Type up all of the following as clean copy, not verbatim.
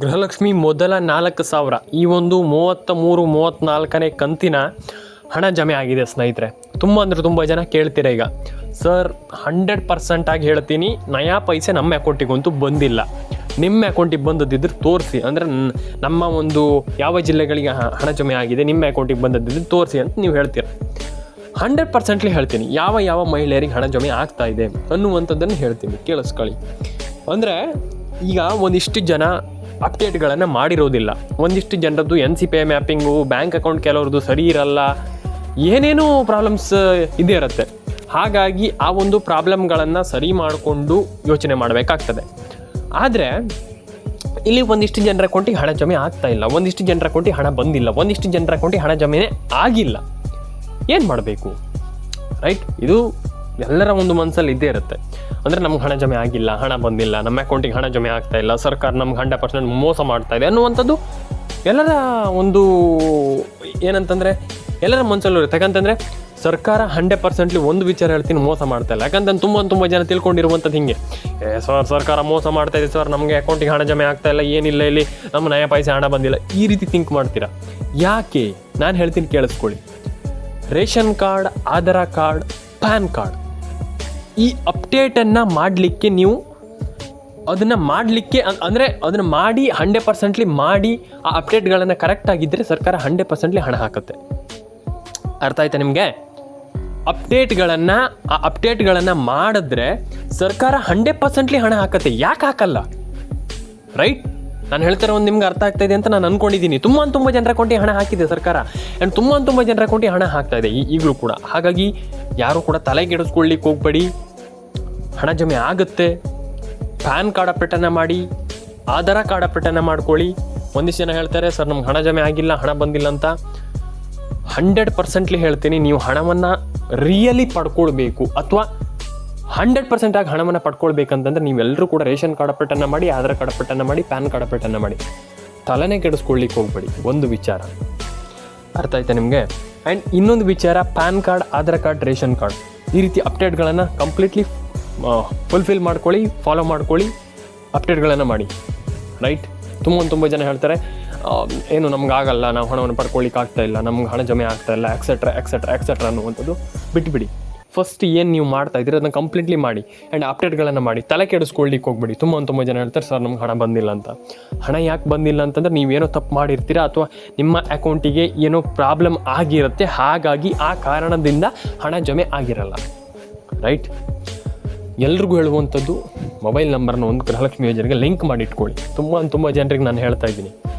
ಗೃಹಲಕ್ಷ್ಮಿ ಮೊದಲ 4,000 ಈ ಒಂದು 33-34ನೇ ಕಂತಿನ ಹಣ ಜಮೆ ಆಗಿದೆ ಸ್ನೇಹಿತರೆ. ತುಂಬ ಜನ ಕೇಳ್ತೀರ ಈಗ, ಸರ್ 100% ಆಗಿ ಹೇಳ್ತೀನಿ, ನಯಾ ಪೈಸೆ ನಮ್ಮ ಅಕೌಂಟಿಗಂತೂ ಬಂದಿಲ್ಲ, ನಿಮ್ಮ ಅಕೌಂಟಿಗೆ ಬಂದದ್ದಿದ್ರೆ ತೋರಿಸಿ, ಅಂದರೆ ನಮ್ಮ ಒಂದು ಯಾವ ಜಿಲ್ಲೆಗಳಿಗೆ ಹಣ ಜಮೆ ಆಗಿದೆ ನಿಮ್ಮ ಅಕೌಂಟಿಗೆ ಬಂದದ್ದಿದ್ರೆ ತೋರಿಸಿ ಅಂತ ನೀವು ಹೇಳ್ತೀರ. 100% ಹೇಳ್ತೀನಿ ಯಾವ ಮಹಿಳೆಯರಿಗೆ ಹಣ ಜಮೆ ಆಗ್ತಾ ಇದೆ ಅನ್ನುವಂಥದ್ದನ್ನು ಹೇಳ್ತೀನಿ, ಕೇಳಿಸ್ಕೊಳ್ಳಿ. ಅಂದರೆ ಈಗ ಒಂದಿಷ್ಟು ಜನ ಅಪ್ಡೇಟ್ಗಳನ್ನು ಮಾಡಿರೋದಿಲ್ಲ, ಒಂದಿಷ್ಟು ಜನರದ್ದು NCPI ಮ್ಯಾಪಿಂಗು, ಬ್ಯಾಂಕ್ ಅಕೌಂಟ್ ಕೆಲವ್ರದ್ದು ಸರಿ ಇರಲ್ಲ, ಏನೇನೋ ಪ್ರಾಬ್ಲಮ್ಸ್ ಇದೇ ಇರುತ್ತೆ. ಹಾಗಾಗಿ ಆ ಒಂದು ಪ್ರಾಬ್ಲಮ್ಗಳನ್ನು ಸರಿ ಮಾಡಿಕೊಂಡು ಯೋಚನೆ ಮಾಡಬೇಕಾಗ್ತದೆ. ಆದರೆ ಇಲ್ಲಿ ಒಂದಿಷ್ಟು ಜನರ ಅಕೌಂಟಿಗೆ ಹಣ ಜಮೆ ಆಗ್ತಾ ಇಲ್ಲ, ಒಂದಿಷ್ಟು ಜನರ ಅಕೌಂಟಿಗೆ ಹಣ ಬಂದಿಲ್ಲ, ಒಂದಿಷ್ಟು ಜನರ ಅಕೌಂಟಿಗೆ ಹಣ ಜಮೆ ಆಗಿಲ್ಲ. ಏನು ಮಾಡಬೇಕು, ರೈಟ್? ಇದು ಎಲ್ಲರ ಒಂದು ಮನಸ್ಸಲ್ಲಿ ಇದ್ದೇ ಇರುತ್ತೆ. ಅಂದರೆ ನಮ್ಗೆ ಹಣ ಜಮೆ ಆಗಿಲ್ಲ, ಹಣ ಬಂದಿಲ್ಲ, ನಮ್ಮ ಅಕೌಂಟಿಗೆ ಹಣ ಜಮೆ ಆಗ್ತಾ ಇಲ್ಲ, ಸರ್ಕಾರ ನಮ್ಗೆ 100% ಮೋಸ ಮಾಡ್ತಾ ಇದೆ ಅನ್ನುವಂಥದ್ದು ಎಲ್ಲರ ಒಂದು ಏನಂತಂದರೆ ಎಲ್ಲರ ಮನಸ್ಸಲ್ಲೂ ಇರುತ್ತೆ. ಯಾಕಂತಂದರೆ ಸರ್ಕಾರ 100% ಒಂದು ವಿಚಾರ ಹೇಳ್ತೀನಿ, ಮೋಸ ಮಾಡ್ತಾ ಇಲ್ಲ. ಯಾಕಂತಂದ್ರೆ ತುಂಬ ಜನ ತಿಳ್ಕೊಂಡಿರುವಂಥದ್ದು ಹಿಂಗೆ, ಸರ್ಕಾರ ಮೋಸ ಮಾಡ್ತಾ ಇದೆ ಸರ್, ನಮಗೆ ಅಕೌಂಟಿಗೆ ಹಣ ಜಮೆ ಆಗ್ತಾ ಇಲ್ಲ, ಏನಿಲ್ಲ, ಇಲ್ಲಿ ನಮ್ಮ ನಯ ಪೈಸೆ ಹಣ ಬಂದಿಲ್ಲ, ಈ ರೀತಿ ಥಿಂಕ್ ಮಾಡ್ತೀರಾ. ಯಾಕೆ? ನಾನು ಹೇಳ್ತೀನಿ, ಕೇಳಿಸ್ಕೊಳ್ಳಿ. Ration card, Aadhaar card, PAN card, ಈ ಅಪ್ಡೇಟನ್ನು ಮಾಡಲಿಕ್ಕೆ ನೀವು ಅದನ್ನು ಮಾಡಲಿಕ್ಕೆ ಅಂದರೆ ಅದನ್ನು ಮಾಡಿ 100% ಮಾಡಿ ಆ ಅಪ್ಡೇಟ್ಗಳನ್ನು ಕರೆಕ್ಟಾಗಿದ್ದರೆ ಸರ್ಕಾರ 100% ಹಣ ಹಾಕುತ್ತೆ. ಅರ್ಥ ಆಯ್ತಾ ನಿಮಗೆ? ಅಪ್ಡೇಟ್ಗಳನ್ನು ಮಾಡಿದ್ರೆ ಸರ್ಕಾರ 100% ಹಣ ಹಾಕತ್ತೆ. ಯಾಕೆ ಹಾಕಲ್ಲ, ರೈಟ್? ನಾನು ಹೇಳ್ತಾರೆ ಒಂದು ನಿಮ್ಗೆ ಅರ್ಥ ಆಗ್ತಾ ಇದೆ ಅಂತ ನಾನು ಅಂದ್ಕೊಂಡಿದ್ದೀನಿ. ತುಂಬ ಜನರ ಅಕೌಂಟಿಗೆ ಹಣ ಹಾಕಿದೆ ಸರ್ಕಾರ, ಆ್ಯಂಡ್ ತುಂಬ ಜನರ ಅಕೌಂಟಿಗೆ ಹಣ ಹಾಕ್ತಾ ಇದೆ ಈಗಲೂ ಕೂಡ. ಹಾಗಾಗಿ ಯಾರು ಕೂಡ ತಲೆಗೆಡಿಸ್ಕೊಳ್ಳಿಕ್ಕೆ ಹೋಗ್ಬೇಡಿ, ಹಣ ಜಮೆ ಆಗುತ್ತೆ. ಪ್ಯಾನ್ ಕಾರ್ಡ್ ಅಪ್ಡೇಟನ್ನು ಮಾಡಿ, ಆಧಾರ್ ಕಾರ್ಡ್ ಅಪ್ಡೇಟನ್ನು ಮಾಡ್ಕೊಳ್ಳಿ. ಒಂದಿಷ್ಟು ಜನ ಹೇಳ್ತಾರೆ ಸರ್ ನಮ್ಗೆ ಹಣ ಜಮೆ ಆಗಿಲ್ಲ, ಹಣ ಬಂದಿಲ್ಲ ಅಂತ. 100% ಹೇಳ್ತೀನಿ, ನೀವು ಹಣವನ್ನು ರಿಯಲಿ ಪಡ್ಕೊಳ್ಬೇಕು ಅಥವಾ 100% ಆಗಿ ಹಣವನ್ನು ಪಡ್ಕೊಳ್ಬೇಕಂತಂದ್ರೆ ನೀವೆಲ್ಲರೂ ಕೂಡ ರೇಷನ್ ಕಾರ್ಡ್ ಅಪ್ಡೇಟನ್ನು ಮಾಡಿ, ಆಧಾರ್ ಕಾರ್ಡ್ ಅಪ್ಡೇಟನ್ನು ಮಾಡಿ, ಪ್ಯಾನ್ ಕಾರ್ಡ್ ಅಪ್ಡೇಟನ್ನು ಮಾಡಿ. ತಲೆನೇ ಕೆಡಿಸ್ಕೊಳ್ಳಿಕ್ಕೆ ಹೋಗ್ಬೇಡಿ, ಒಂದು ವಿಚಾರ. ಅರ್ಥ ಆಯ್ತಾ ನಿಮಗೆ? ಆ್ಯಂಡ್ ಇನ್ನೊಂದು ವಿಚಾರ, PAN card, Aadhaar card, ration card, ಈ ರೀತಿ ಅಪ್ಡೇಟ್ಗಳನ್ನು ಕಂಪ್ಲೀಟ್ಲಿ ಫುಲ್ಫಿಲ್ ಮಾಡ್ಕೊಳ್ಳಿ, ಫಾಲೋ ಮಾಡ್ಕೊಳ್ಳಿ, ಅಪ್ಡೇಟ್ಗಳನ್ನು ಮಾಡಿ, ರೈಟ್? ತುಂಬ ಜನ ಹೇಳ್ತಾರೆ ಏನು ನಮ್ಗಾಗಲ್ಲ, ನಾವು ಹಣವನ್ನು ಪಡ್ಕೊಳ್ಳಿಕ್ಕೆ ಆಗ್ತಾ ಇಲ್ಲ, ನಮ್ಗೆ ಹಣ ಜಮೆ ಆಗ್ತಾ ಇಲ್ಲ, ಎಕ್ಸೆಟ್ರಾ ಅನ್ನುವಂಥದ್ದು ಬಿಟ್ಬಿಡಿ. ಫಸ್ಟ್ ಏನು ನೀವು ಮಾಡ್ತಾ ಇದ್ದೀರಿ ಅದನ್ನು ಕಂಪ್ಲೀಟ್ಲಿ ಮಾಡಿ, ಆ್ಯಂಡ್ ಅಪ್ಡೇಟ್ಗಳನ್ನು ಮಾಡಿ. ತಲೆ ಕೆಡಿಸ್ಕೊಳ್ಳಿಕ್ಕೆ ಹೋಗ್ಬೇಡಿ. ತುಂಬ ಜನ ಹೇಳ್ತಾರೆ ಸರ್ ನಮ್ಗೆ ಹಣ ಬಂದಿಲ್ಲ ಅಂತ. ಹಣ ಯಾಕೆ ಬಂದಿಲ್ಲ ಅಂತಂದರೆ ನೀವೇನೋ ತಪ್ಪು ಮಾಡಿರ್ತೀರ ಅಥವಾ ನಿಮ್ಮ ಅಕೌಂಟಿಗೆ ಏನೋ ಪ್ರಾಬ್ಲಮ್ ಆಗಿರುತ್ತೆ, ಹಾಗಾಗಿ ಆ ಕಾರಣದಿಂದ ಹಣ ಜಮೆ ಆಗಿರಲ್ಲ, ರೈಟ್? ಎಲ್ರಿಗೂ ಹೇಳುವಂಥದ್ದು, ಮೊಬೈಲ್ ನಂಬರ್ನ ಒಂದು ಗೃಹಲಕ್ಷ್ಮಿ ಯೋಜನೆಗೆ ಲಿಂಕ್ ಮಾಡಿ ಇಟ್ಕೊಳ್ಳಿ. ತುಂಬ ಜನರಿಗೆ ನಾನು ಹೇಳ್ತಾ ಇದ್ದೀನಿ,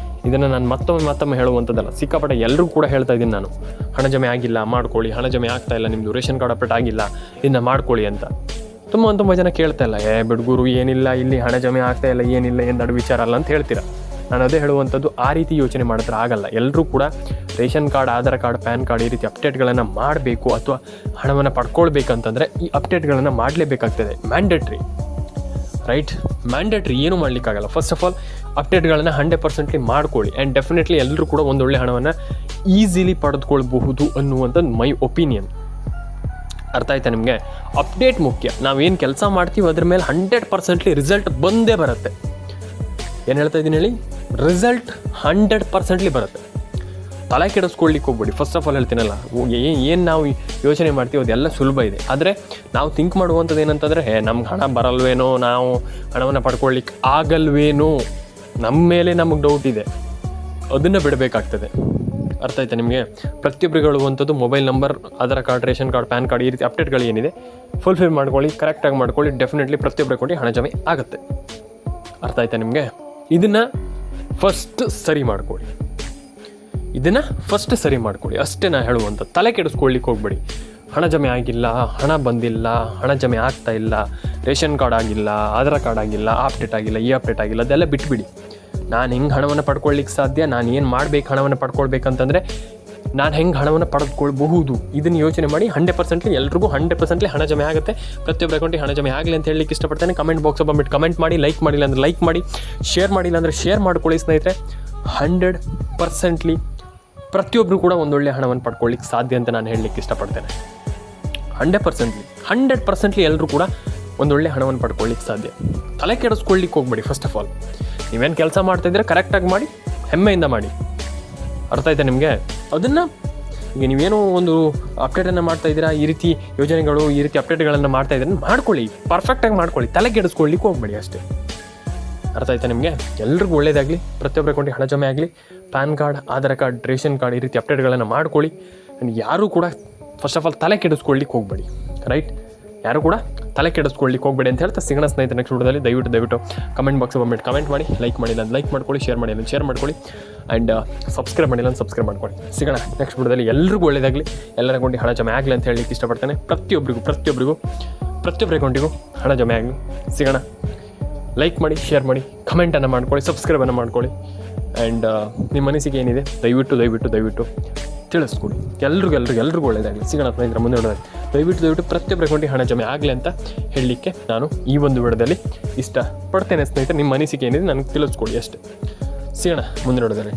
ಇದನ್ನು ನಾನು ಮತ್ತೊಮ್ಮೆ ಹೇಳುವಂಥದ್ದಲ್ಲ, ಸಿಕ್ಕಾಪಟ್ಟೆ ಎಲ್ರಿಗೂ ಕೂಡ ಹೇಳ್ತಾ ಇದ್ದೀನಿ ನಾನು. ಹಣ ಜಮೆ ಆಗಿಲ್ಲ, ಮಾಡ್ಕೊಳ್ಳಿ, ಹಣ ಜಮೆ ಆಗ್ತಾ ಇಲ್ಲ, ನಿಮ್ಮದು ರೇಷನ್ ಕಾರ್ಡ್ ಅಪ್ಡೇಟ್ ಆಗಿಲ್ಲ, ಇದನ್ನು ಮಾಡ್ಕೊಳ್ಳಿ ಅಂತ. ತುಂಬ ಜನ ಕೇಳ್ತಾ ಇಲ್ಲ, ಬಿಡ್ಗುರು ಏನಿಲ್ಲ, ಇಲ್ಲಿ ಹಣ ಜಮೆ ಆಗ್ತಾ ಇಲ್ಲ, ಏನಿಲ್ಲ, ಏನು ನಡು ವಿಚಾರ ಅಲ್ಲ ಅಂತ ಹೇಳ್ತೀರಾ. ನಾನು ಅದೇ ಹೇಳುವಂಥದ್ದು, ಆ ರೀತಿ ಯೋಚನೆ ಮಾಡಿದ್ರೆ ಆಗಲ್ಲ. ಎಲ್ಲರೂ ಕೂಡ ration card, Aadhaar card, PAN card, ಈ ರೀತಿ ಅಪ್ಡೇಟ್ಗಳನ್ನು ಮಾಡಬೇಕು. ಅಥವಾ ಹಣವನ್ನು ಪಡ್ಕೊಳ್ಬೇಕಂತಂದರೆ ಈ ಅಪ್ಡೇಟ್ಗಳನ್ನು ಮಾಡಲೇಬೇಕಾಗ್ತದೆ, ಮ್ಯಾಂಡೇಟ್ರಿ, ರೈಟ್? ಮ್ಯಾಂಡೇಟ್ರಿ, ಏನೂ ಮಾಡಲಿಕ್ಕಾಗಲ್ಲ. ಫಸ್ಟ್ ಆಫ್ ಆಲ್ ಅಪ್ಡೇಟ್ಗಳನ್ನು 100% ಮಾಡ್ಕೊಳ್ಳಿ, ಆ್ಯಂಡ್ ಡೆಫಿನೆಟ್ಲಿ ಎಲ್ಲರೂ ಕೂಡ ಒಂದೊಳ್ಳೆ ಹಣವನ್ನು ಈಸಿಲಿ ಪಡೆದುಕೊಳ್ಬಹುದು ಅನ್ನುವಂಥದ್ದು ಮೈ ಒಪಿನಿಯನ್. ಅರ್ಥ ಆಯ್ತಾ ನಿಮಗೆ? ಅಪ್ಡೇಟ್ ಮುಖ್ಯ. ನಾವೇನು ಕೆಲಸ ಮಾಡ್ತೀವಿ ಅದ್ರ ಮೇಲೆ 100% ರಿಸಲ್ಟ್ ಬಂದೇ ಬರುತ್ತೆ. ಏನು ಹೇಳ್ತಾ ಇದ್ದೀನಿ ಹೇಳಿ? ರಿಸಲ್ಟ್ 100% ಬರುತ್ತೆ. ತಲೆ ಕೆಡಿಸ್ಕೊಳ್ಳಿಕ್ಕೆ ಹೋಗ್ಬೇಡಿ. ಫಸ್ಟ್ ಆಫ್ ಆಲ್ ಹೇಳ್ತೀನಲ್ಲ, ಏನು ನಾವು ಯೋಚನೆ ಮಾಡ್ತೀವಿ ಅದೆಲ್ಲ ಸುಲಭ ಇದೆ. ಆದರೆ ನಾವು ಥಿಂಕ್ ಮಾಡುವಂಥದ್ದು ಏನಂತಂದರೆ, ನಮ್ಗೆ ಹಣ ಬರಲ್ವೇನೋ, ನಾವು ಹಣವನ್ನು ಪಡ್ಕೊಳ್ಳಿಕ್ಕೆ ಆಗಲ್ವೇನೋ, ನಮ್ಮ ಮೇಲೆ ನಮಗೆ ಡೌಟ್ ಇದೆ, ಅದನ್ನು ಬಿಡಬೇಕಾಗ್ತದೆ. ಅರ್ಥ ಆಯ್ತಾ ನಿಮಗೆ? ಪ್ರತಿಯೊಬ್ಬರಿಗೆ ಹೇಳುವಂಥದ್ದು, mobile number, Aadhaar card, ration card, PAN card, ಈ ರೀತಿ ಅಪ್ಡೇಟ್ಗಳು ಏನಿದೆ ಫುಲ್ಫಿಲ್ ಮಾಡ್ಕೊಳ್ಳಿ, ಕರೆಕ್ಟಾಗಿ ಮಾಡ್ಕೊಳ್ಳಿ. ಡೆಫಿನೆಟ್ಲಿ ಪ್ರತಿಯೊಬ್ಬರ ಅಕೌಂಟಿಗೆ ಹಣ ಜಮೆ ಆಗುತ್ತೆ. ಅರ್ಥ ಆಯ್ತಾ ನಿಮಗೆ? ಇದನ್ನು ಫಸ್ಟ್ ಸರಿ ಮಾಡ್ಕೊಳ್ಳಿ, ಅಷ್ಟೇ ನಾನು ಹೇಳುವಂಥದ್ದು. ತಲೆ ಕೆಡಿಸ್ಕೊಳ್ಳಿಕ್ಕೆ ಹೋಗ್ಬೇಡಿ. ಹಣ ಜಮೆ ಆಗಿಲ್ಲ, ಹಣ ಬಂದಿಲ್ಲ, ಹಣ ಜಮೆ ಆಗ್ತಾ ಇಲ್ಲ, ರೇಷನ್ ಕಾರ್ಡ್ ಆಗಿಲ್ಲ, ಆಧಾರ್ ಕಾರ್ಡ್ ಆಗಿಲ್ಲ, ಆ ಅಪ್ಡೇಟ್ ಆಗಿಲ್ಲ, ಈ ಅಪ್ಡೇಟ್ ಆಗಿಲ್ಲ, ಅದೆಲ್ಲ ಬಿಟ್ಬಿಡಿ. ನಾನು ಹೆಂಗೆ ಹಣವನ್ನು ಪಡ್ಕೊಳ್ಳಿಕ್ಕೆ ಸಾಧ್ಯ, ನಾನು ಏನು ಮಾಡಬೇಕು ಹಣವನ್ನು ಪಡ್ಕೊಳ್ಬೇಕಂತಂದರೆ, ನಾನು ಹೆಂಗೆ ಹಣವನ್ನು ಪಡೆದುಕೊಳ್ಬಹುದು, ಇದನ್ನು ಯೋಚನೆ ಮಾಡಿ. 100% ಎಲ್ರಿಗೂ 100% ಹಣ ಜಮೆ ಆಗುತ್ತೆ. ಪ್ರತಿಯೊಬ್ಬರ ಅಕೌಂಟಿಗೆ ಹಣ ಜಮೆ ಆಗಲಿ ಅಂತ ಹೇಳಲಿಕ್ಕೆ ಇಷ್ಟಪಡ್ತೇನೆ. ಕಮೆಂಟ್ ಬಾಕ್ಸ್ ಬಂದ್ಬಿಟ್ಟು ಕಮೆಂಟ್ ಮಾಡಿ, ಲೈಕ್ ಮಾಡಿಲ್ಲ ಅಂದರೆ ಲೈಕ್ ಮಾಡಿ, ಶೇರ್ ಮಾಡಿಲ್ಲ ಅಂದರೆ ಶೇರ್ ಮಾಡ್ಕೊಳ್ಳಿ ಸ್ನೇಹಿತರೆ. 100% ಪ್ರತಿಯೊಬ್ಬರು ಕೂಡ ಒಂದೊಳ್ಳೆ ಹಣವನ್ನು ಪಡ್ಕೊಳ್ಳಿಕ್ಕೆ ಸಾಧ್ಯ ಅಂತ ನಾನು ಹೇಳಲಿಕ್ಕೆ ಇಷ್ಟಪಡ್ತೇನೆ. 100% ಎಲ್ಲರೂ ಕೂಡ ಒಂದೊಳ್ಳೆ ಹಣವನ್ನು ಪಡ್ಕೊಳ್ಳಿಕ್ಕೆ ಸಾಧ್ಯ. ತಲೆ ಕೆಡಿಸ್ಕೊಳ್ಳಿಕ್ಕೆ ಹೋಗ್ಬೇಡಿ. ಫಸ್ಟ್ ಆಫ್ ಆಲ್ ನೀವೇನು ಕೆಲಸ ಮಾಡ್ತಾಯಿದ್ರೆ ಕರೆಕ್ಟಾಗಿ ಮಾಡಿ, ಹೆಮ್ಮೆಯಿಂದ ಮಾಡಿ. ಅರ್ಥ ಆಯ್ತಾ ನಿಮಗೆ? ಅದನ್ನು ಈಗ ನೀವೇನೋ ಒಂದು ಅಪ್ಡೇಟನ್ನು ಮಾಡ್ತಾಯಿದ್ದೀರಾ, ಈ ರೀತಿ ಯೋಜನೆಗಳು, ಈ ರೀತಿ ಅಪ್ಡೇಟ್ಗಳನ್ನು ಮಾಡ್ತಾಯಿದ್ರೆ ಮಾಡ್ಕೊಳ್ಳಿ, ಪರ್ಫೆಕ್ಟಾಗಿ ಮಾಡ್ಕೊಳ್ಳಿ, ತಲೆ ಕೆಡಿಸ್ಕೊಳ್ಳಿಕ್ಕೆ ಹೋಗ್ಬೇಡಿ ಅಷ್ಟೇ. ಅರ್ಥ ಆಯ್ತಾ ನಿಮಗೆ? ಎಲ್ರಿಗೂ ಒಳ್ಳೇದಾಗಲಿ. ಪ್ರತಿಯೊಬ್ಬರ ಅಕೌಂಟಿಗೆ ಹಣ ಜಮೆ ಆಗಲಿ. PAN card, Aadhaar card, ration card ಈ ರೀತಿ ಅಪ್ಡೇಟ್ಗಳನ್ನು ಮಾಡ್ಕೊಳ್ಳಿ. ಯಾರೂ ಕೂಡ ಫಸ್ಟ್ ಆಫ್ ಆಲ್ ತಲೆ ಕೆಡಿಸ್ಕೊಳ್ಳಿಕ್ಕೆ ಹೋಗಬೇಡಿ. ರೈಟ್? ಯಾರು ಕೂಡ ತಲೆ ಕೆಡಿಸ್ಕೊಳ್ಳಿಕ್ಕೆ ಹೋಗಬೇಡಿ ಅಂತ ಹೇಳ್ತಾ ಸಿಗೋಣ ಸ್ನೇಹಿತರೆ ನೆಕ್ಸ್ಟ್ ವಿಡಿಯೋದಲ್ಲಿ. ದಯವಿಟ್ಟು ಕಮೆಂಟ್ ಬಾಕ್ಸ್ ಬಂದ್ಬಿಟ್ಟು ಕಮೆಂಟ್ ಮಾಡಿ, ಲೈಕ್ ಮಾಡಿಲ್ಲ ಅಂತ ಲೈಕ್ ಮಾಡ್ಕೊಳ್ಳಿ, ಶೇರ್ ಮಾಡಿಲ್ಲ ಶೇರ್ ಮಾಡ್ಕೊಳ್ಳಿ, ಆ್ಯಂಡ್ ಸಬ್ಸ್ಕ್ರೈಬ್ ಮಾಡಿಲ್ಲ ಅಂತ ಸಬ್ಸ್ಕ್ರೈಬ್ ಮಾಡ್ಕೊಳ್ಳಿ. ಸಿಗೋಣ ನೆಕ್ಸ್ಟ್ ವಿಡಿಯೋದಲ್ಲಿ. ಎಲ್ರಿಗೂ ಒಳ್ಳೇದಾಗಲಿ, ಎಲ್ಲರ ಅಕೌಂಟಿಗೆ ಹಣ ಜಮೆ ಆಗಲಿ ಅಂತ ಹೇಳಲಿಕ್ಕೆ ಇಷ್ಟಪಡ್ತೇನೆ. ಪ್ರತಿಯೊಬ್ಬರ ಅಕೌಂಟಿಗೂ ಹಣ ಜಮೆ ಆಗಲಿ. ಸಿಗೋಣ. ಲೈಕ್ ಮಾಡಿ, ಶೇರ್ ಮಾಡಿ, ಕಮೆಂಟನ್ನು ಮಾಡ್ಕೊಳ್ಳಿ, ಸಬ್ಸ್ಕ್ರೈಬನ್ನು ಮಾಡ್ಕೊಳ್ಳಿ, ಆ್ಯಂಡ್ ನಿಮ್ಮ ಮನಸ್ಸಿಗೆ ಏನಿದೆ ದಯವಿಟ್ಟು ತಿಳಿಸ್ಕೊಡಿ. ಎಲ್ರಿಗೂ ಒಳ್ಳೆಯದಾಗಲಿ. ಸಿಗೋಣ ಸ್ನೇಹಿತರೆ ಮುಂದೆ ನೋಡೋದಾಗಿ. ದಯವಿಟ್ಟು ಪ್ರತಿಯೊಬ್ಬರ ಅಕೌಂಟಿಗೆ ಹಣ ಜಮೆ ಆಗಲಿ ಅಂತ ಹೇಳಲಿಕ್ಕೆ ನಾನು ಈ ಒಂದು ವಿಡಿಯೋದಲ್ಲಿ ಇಷ್ಟಪಡ್ತೇನೆ ಸ್ನೇಹಿತರೆ. ನಿಮ್ಮ ಮನಸ್ಸಿಗೆ ಏನಿದೆ ನನಗೆ ತಿಳಿಸ್ಕೊಡಿ ಅಷ್ಟೇ. ಸಿಗೋಣ ಮುಂದೆ ನೋಡೋದಾಗಿ.